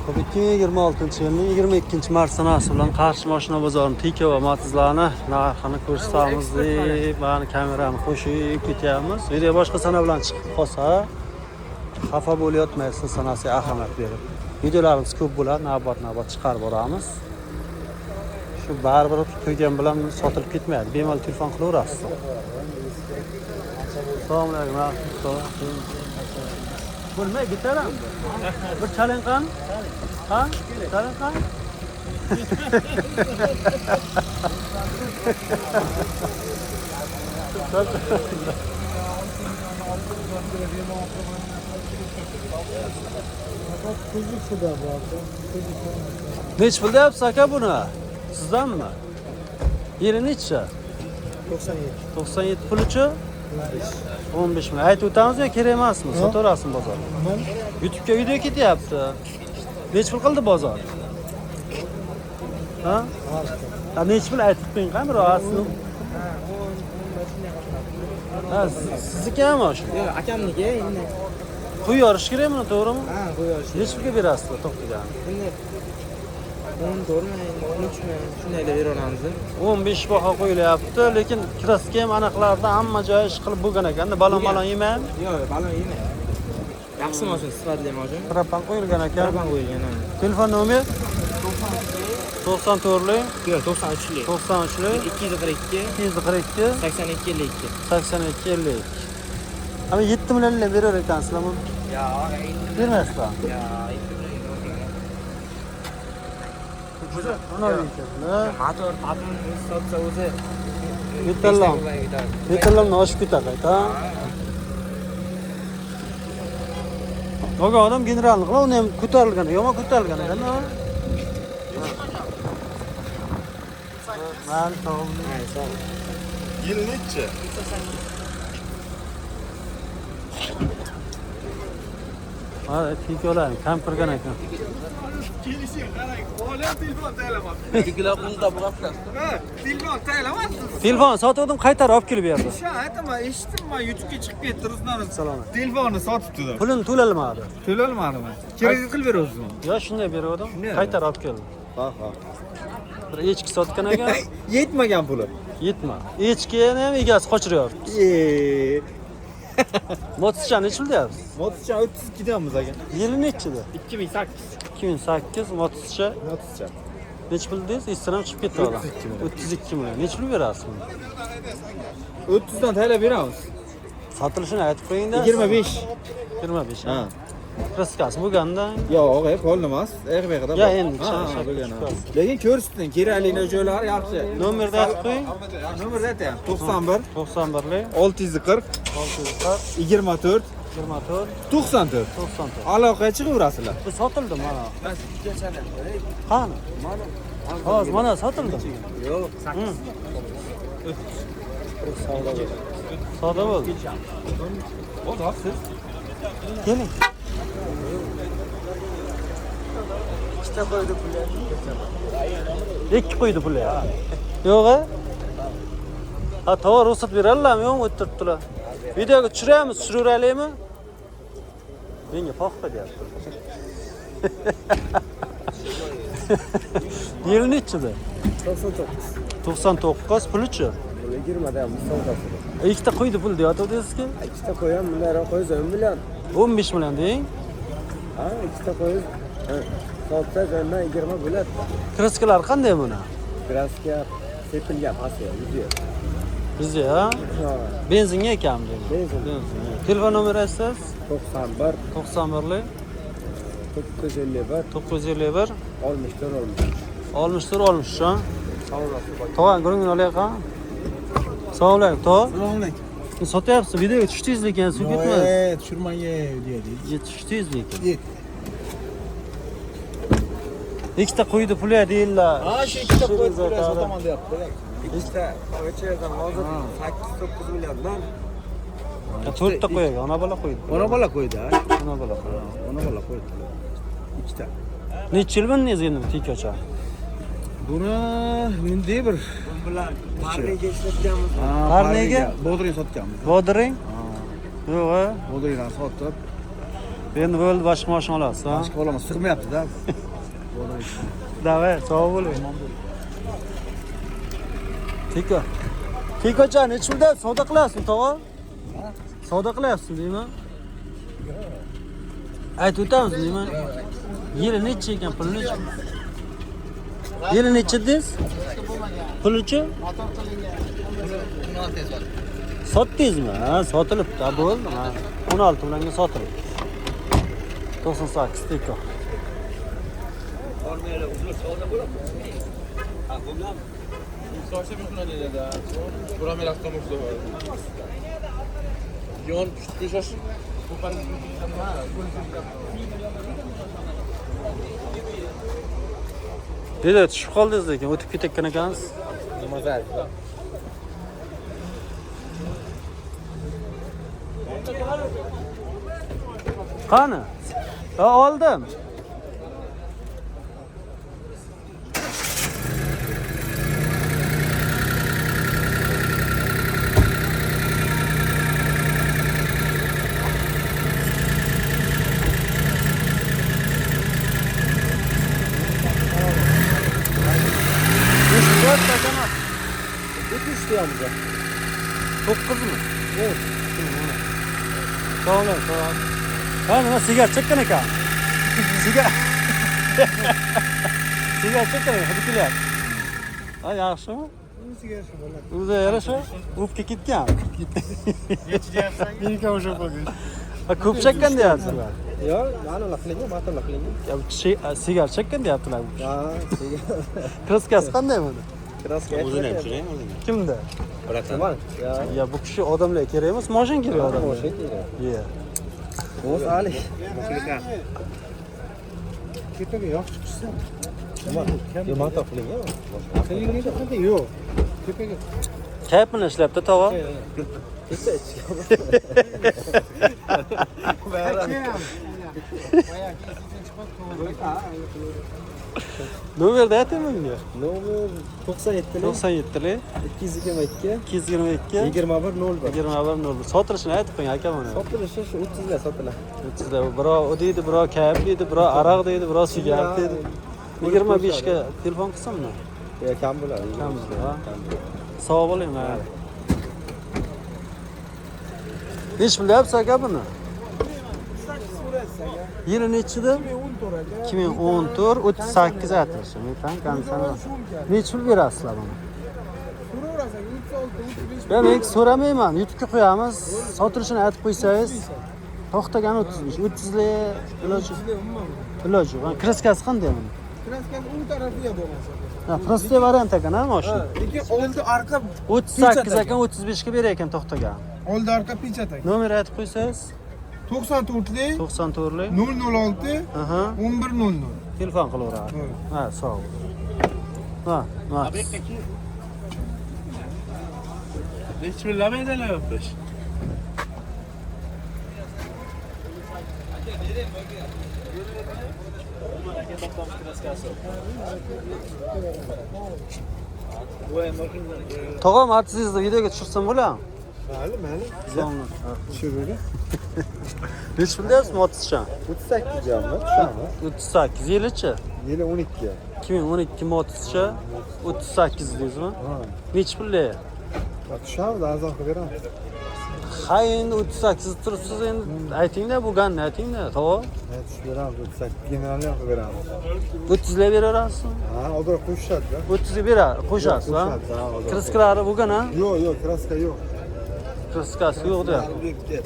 Bu 2026-yilning 22 mart sanasi bilan Qarshi mashina bozorining Tika va Matizlarni narxini ko'rsatamiz deb bani kamerani qo'shib ketyapmiz. Video boshqa sana bilan chiqib qolsa, xafa bo'layotmaysiz sanasiga ahamiyat berib. Videolarimiz ko'p bo'ladi, navbat chiqarib boramiz. Shu baribir qo'ygan bilan sotilib ketmaydi. Bemalol telefon qilaverasiz. Assalomu alaykum. Bo'lmay bitaram. Bir chaling qan? Ha? Chaling qan? Nech pul deyapsiz aka buni? Sizdanmi? Yeri necha? 97. 97 pulichi? 15 ming. Aytib o'tamiz yoki kerak emasmi? Sotaverasizmi bozor? YouTube'ga video ketyapti. Nech pul qildi bozor? Ha? Nech pul aytib qo'ying qani biroz. Ha, siznikimi shu? Yo'q, akamniki endi. Qo'yib yorish kerakmi, to'g'rimi? Ha, qo'yib yorish. Nech pulga berasiz to'xtagan? Endi 14 ming, 13 ming shundaylar beraveramiz. 15 baho qo'yilyapti, lekin kraska ham aniqlarda hamma joyi ish qilib bo'lgan ekan. Balon yemaymi? Yo'q, balon yemaydi. Yaxshi mashina, sifatli mashina. Propan qo'yilgan ekan. Propan qo'yilgan. Telefon nomer 94lik, Yo'q, 93lik. 93lik, 242 242 82 52. 82 50. Ama 7 millionlar berar ekansizlar buni. Yo'q, Bermaysizlar. yo'q. Motor sotsa o'zi metallarni oshib ketadi ayta. Yo'q, odam generalni qilib, uni ham ko'tarilgan, yomon ko'tarilgan ekan. Mana sog'. Yil necha? Ha, tikolar, kam kirgan ekan. Kelishing qarang. Olam telefon taylamabdi. Ikkilar qildi bu hafta. Ha, telefon taylamabdi. Telefon sotuvdim, qaytarib olib kelib berdi. Shu aytaman, eshitdim men YouTube'ga chiqib ketdi Ruslan. Salom. Telefonni sotibdi-da. Pulini to'lalmadi. To'lalmadimi? Kerak qilib berasizmi? Yo, shunday berdim. Qaytarib olib keldi. Ha. Bir echki sotgan ekan. Yetmagan puli. Yetma. Echkini ham egasi qochiryapti. Motosiklet nech pul deyapsiz? Motosiklet 32 damiz aka. Yili nechida? 2008. 2008 motosiklet. Motosiklet. Nech pul deysiz? Islam chiqib ketdi odam. 32 million. Nech pul berasiz buni? 30 dan taylab beramiz. Sotilishini aytib qo'ying-da. 25. 25. Ha. Kraskasi bo'lganda. Yo'q, pol emas. Erbeqda. Ya endi bo'lgan. Lekin ko'rsating, kerakli joylari yaxshi. Nomerni aytib qo'ying. Nomerni aytayam. 91 91lik 640 640 24 24 94. 94. Aloqaga chiqaverasizlar. Bu sotildi mana. Qani? Hozir mana sotildi. Yo'q, Savdo bo'ldi. O'zi siz Keling. Ikki qo'ydi pulni. Yo'q-a? Ha, to'g'ri ruxsat beradilarmi? Yo'q, o'tiribdilar. Videoga tushiramiz, tushiraveraylikmi? Menga paxta deyapti. Yil nechida? 99 pulichi? 20 da savdosi. Ikkita qo'ydi pul deyotibdingizki? Ikkita qo'yam, bunlar qo'ysa 10 million. 15 million deng. Ha, ikkita qo'yib sotsa jondan 20 bo'ladi. Kraskalar qanday buni? Kraska sepilgan pastga, yuzi. Bizda ha? Benzinga ekanmi? Benzin. Telefon nomeri aytsangiz? 91 91lik 951 951 64 63 ha? To'g'an guringni olayqa. Assalomu alaykum, to'. Assalomu alaykum. Sotyapsiz, videoga tushdingiz lekin suv ketmadi. Tushirmagan deydi. Tushdingiz lekin. Yet. Ikkita qo'ydi puli deydilar. Ha, shu ikkita qo'yib sotaman deyapti. ikkita o'chirdan hozir 8-9 milliondan. To'rtta qo'yaga, ona bola qo'ydi. Ona bola qo'ydi, ha? Ona bola qo'ydi. Ona bola qo'ydi. Ikkita. Necha yil bindingiz endi tikocha? Buni mendek bir Bular parnega ishlatganmiz. Parnega? bodring sotganmiz. Bodring? Yo'q, Bodringdan sotib Endi bo'ldi, boshqa mashina olasiz, ha? Boshqa olaman, sig'mayapti-da. Davay, sog' bo'ling. Tiko. Tikocha, nechi pulda savdo qilyapsiz, tog'a? Savdo qilyapsiz, deymi? Aytib o'tamiz, deymi? Yili necha ekan, puli necha? Yili necha dedingiz? Pulichi? Sotdingizmi? Ha, sotilibdi, bo'ldi. Ha, 16 bilanga sotilibdi. 98 tiko. Yon pishirish. Dedi, tushib qoldingiz lekin o'tib ketayotgan ekansiz. Nima zarb? Qani? Ha, oldim. O'tishdi hamza. 9 mi? Evet. Sağ olun, sağ olun. Ha, nima sigaret chekkan ekan? Sigaret. Sigaret chekkan ekan, hadi kelyapti. Ha, yaxshimi? O'zi yarasha, o'pka ketgan. Menga o'sha bo'lgan. Ha, ko'p chekkan deyapsizlar. Yo, ma'lumlar qilingan, ma'lumlar qilingan. Ya, sigaret chekkan deyaptilar. Ha, Kraskasi qanday buni? kraska. O'zini ham tushirang, o'zini. Kimda? Nima? Ya, Ya, bu kishi odamlar kerak emas, moshin kerak odamlar. moshin kerak. Ye. O'z ali. Ketaga yo'q chiqsa. Nima? Nima topilgan? Qilingan qanday yo'q. Tepaga. Kayf bilan ishlayapti, tog'a. Keta Nomerda aytaymi bunga? Nomer 97 97 lik 222 222 2101. 21 sotilishini aytib qo'ying aka buni. Sotilishi shu 30 ga sotiladi. 30 da birov u deydi, birov kayf deydi, birov aroq deydi, birov sigaret deydi. 25 ga telefon qilsammi? Ya kam bo'ladi. Kam bo'ladi, ha. Sog' bo'ling, mayli. Nech bilyapsiz aka buni? Yili nechida? 2014 38 aytilishi. Men kansana. Nech pul berasizlar buni? Men so'ramayman, YouTube'ga qo'yamiz. Sotilishini aytib qo'ysangiz, to'xtagan 35. 30 lik iloji yo'q. Kraskasi qanday buni? Kraskasi u tarafiga bo'lmasa. Ha, proste variant ekan, ha, mashina. Lekin oldi arqa 38 ekan, 35 ga berar ekan to'xtagan. oldi arqa pechat ekan. Nomer aytib qo'ysangiz? 94 lik 94 lik 006 Aha. 1100. Telefon qilaveradi. Ha, sog' bo'l. Ha, ha. Bismillahirrahmanirrahim yapmış. Tog'am, sizni videoga tushirsam bo'ladimi? Mayli. So'ngni. Tushiradi. Nech pul deyapsiz motochcha? 38 jammi, tushamiz. 38 yilichi. Yili 12. 2012 motochcha 38 deysizmi? Ha. Nech pulda? Tushamiz, arzon qilib beramiz. Ha, endi 38 turibsiz, endi ayting-da, bu ganni ayting-da, tog'am. Ha, tushib beramiz, 38 generalni qilib beramiz. 30 ga beraverasizmi? Ha, oldira qo'shishadi-da. 30 ga berar, qo'shasiz, ha? Qo'shadi, ha, oldira. Krisklari bo'lgan-a? Yo'q, kraska yo'q. Kriskasi yo'q deyapti.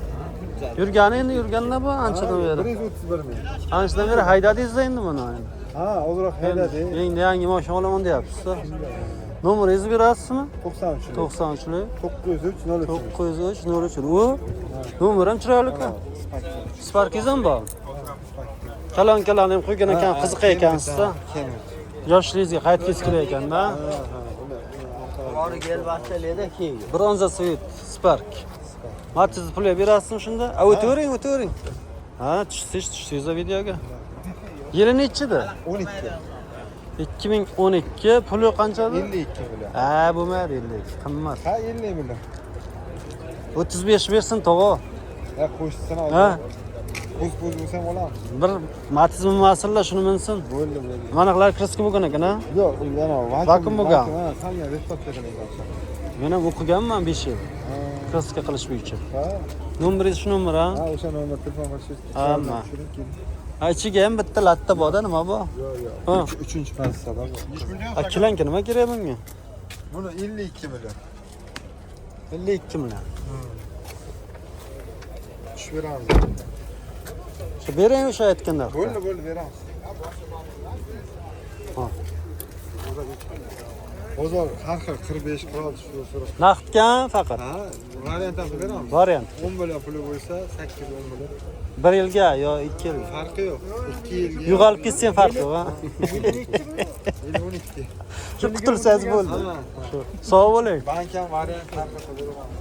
Yurgani endi yurganda bu anchadan beri. 131 ming. Anchadan beri haydadingiz endi buni. Ha, oldira haydadi. Endi yangi mashina olaman deyapsiz-da. Nomeringizni berasizmi? 93. 93 lik 903 03. 903 03. U nomer ham chiroyli-ku. Sparkingiz ham bor. Kalon-kalon ham qo'ygan ekan, qiziq ekansiz-da. Yoshligingizga qaytgingiz kelar ekanda. Origel vasalida keyin. Bronza Sweet Spark. Matiz pulga berasizmi shunda? O'tavering. Ha, tushsiz videoga. Yili nechida? 12. 2012 puli qanchadi? 52 puli. Ha, bo'lmaydi 52. Qimmat. Ha, 50 million. 35 bersin tog'a. Ha, qo'shsana Ha. oldi. Buz bo'lsam olamiz. Bir matizmi mas'ullar shuni minsin. Bo'ldi. Manaqilar kriski bo'lgan ekan a? Yo'q, yana Vakuum bo'lgan. Qanday respekt bergan ekan. Men ham o'qiganman 5 yil. Kriska qilish bo'yicha. Ha? Nomeringiz shu nomer a? Ha, o'sha nomer telefon qilish. Hamma. Ichiga ham bitta latta bor-da, nima bu? Yo'q, Ha. 3-chi pozitsiyada. Akilanka nima kerak bunga? Buni 52 million. 52 million. Tushib beramiz. Shu bering o'sha aytganda. Bo'ldi, beramiz. Ha. Bozor har xil 45 qirol so'rash. Naqdgan faqat. Ha, variantini beramiz. Variant. 10 million puli bo'lsa 8-10 million. 1 yilga yo 2 yilga. Farqi yo'q. 2 yilga. Yo'qolib ketsa farqi yo'q ha. 12. Shu qutulsangiz bo'ldi. Sog' bo'ling. Bank ham variant tarqatib beraman.